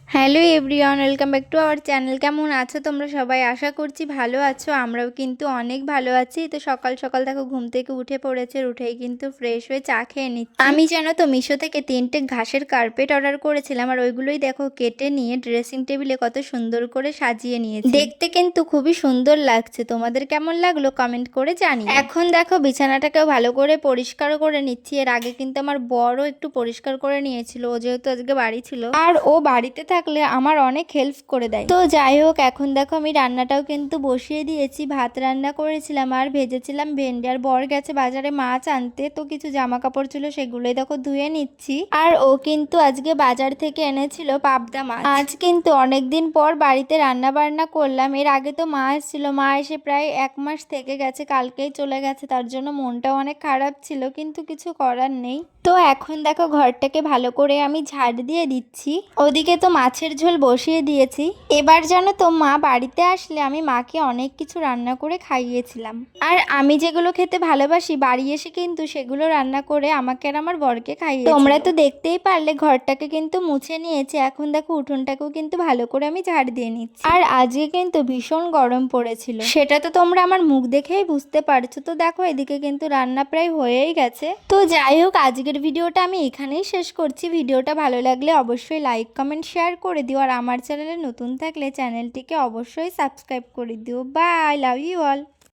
Hello everyone, welcome back to our channel. কেমন আছো তোমরা সবাই? আশা করছি ভালো আছো। আমরাও কিন্তু অনেক ভালো আছি। তো সকাল সকাল দেখো ঘুম থেকে উঠে পড়েছে, উঠেই কিন্তু ফ্রেশ হয়ে চা খেয়ে নিচ্ছি। আমি জানো তো মিশো থেকে 3টে ঘাসের কার্পেট অর্ডার করেছিলাম, আর ওইগুলোই দেখো কেটে নিয়ে ড্রেসিং টেবিলে কত সুন্দর করে সাজিয়ে নিয়েছি। দেখতে কিন্তু খুবই সুন্দর লাগছে। তোমাদের কেমন লাগলো কমেন্ট করে জানি। এখন দেখো বিছানাটাকেও ভালো করে পরিষ্কার করে নিচ্ছি। এর আগে কিন্তু আমার বড় একটু পরিষ্কার করে নিয়েছিল, ও যেহেতু আজকে বাড়ি ছিল, আর ও বাড়িতে থাকলে আমার অনেক হেল্প করে দেয়। তো যাই হোক, এখন দেখো আমি রান্নাটাও কিন্তু বসিয়ে দিয়েছি। ভাত রান্না করেছিলাম আর ভেজেছিলাম ভেন্ডি। আর বর গেছে বাজারে মাছ আনতে, তো কিছু জামা কাপড় ছিল সেগুলোই দেখো ধুয়ে নিচ্ছি। আর ও কিন্তু আজকে বাজার থেকে এনেছিল পাবদা মাছ। আজ কিন্তু অনেকদিন পর বাড়িতে রান্না বান্না করলাম। এর আগে তো মা এসেছিল, মা এসে প্রায় 1 মাস থেকে গেছে, কালকেই চলে গেছে। তার জন্য মনটাও অনেক খারাপ ছিল, কিন্তু কিছু করার নেই। তো এখন দেখো ঘরটাকে ভালো করে আমি ঝাড় দিয়ে দিচ্ছি। ওদিকে তো মাছের ঝোল বসিয়ে দিয়েছি। এবার জানো তো মা বাড়িতে আসলে আমি মাকে অনেক কিছু রান্না করে খাইয়েছিলাম। আর আমি যেগুলো খেতে ভালোবাসি বাড়ি এসে কিন্তু সেগুলো রান্না করে আমাকে আর আমার বরকে খাইয়েছি। তোমরা তো দেখতেই পারলে ঘরটাকে কিন্তু মুছে নিয়েছি। এখন দেখো উঠোনটাকেও কিন্তু ভালো করে আমি ঝাড় দিয়ে নিচ্ছি। আর আজকে কিন্তু ভীষণ গরম পড়েছিল, সেটা তো তোমরা আমার মুখ দেখেই বুঝতে পারছো। তো দেখো এদিকে কিন্তু রান্না প্রায় হয়েই গেছে। তো যাই হোক, আজকের ভিডিওটা আমি এখানেই শেষ করছি। ভিডিওটা ভালো লাগলে অবশ্যই লাইক কমেন্ট শেয়ার করে দিও। আর আমার চ্যানেলে নতুন থাকলে চ্যানেলটিকে অবশ্যই সাবস্ক্রাইব করে দিও। Bye, love you all.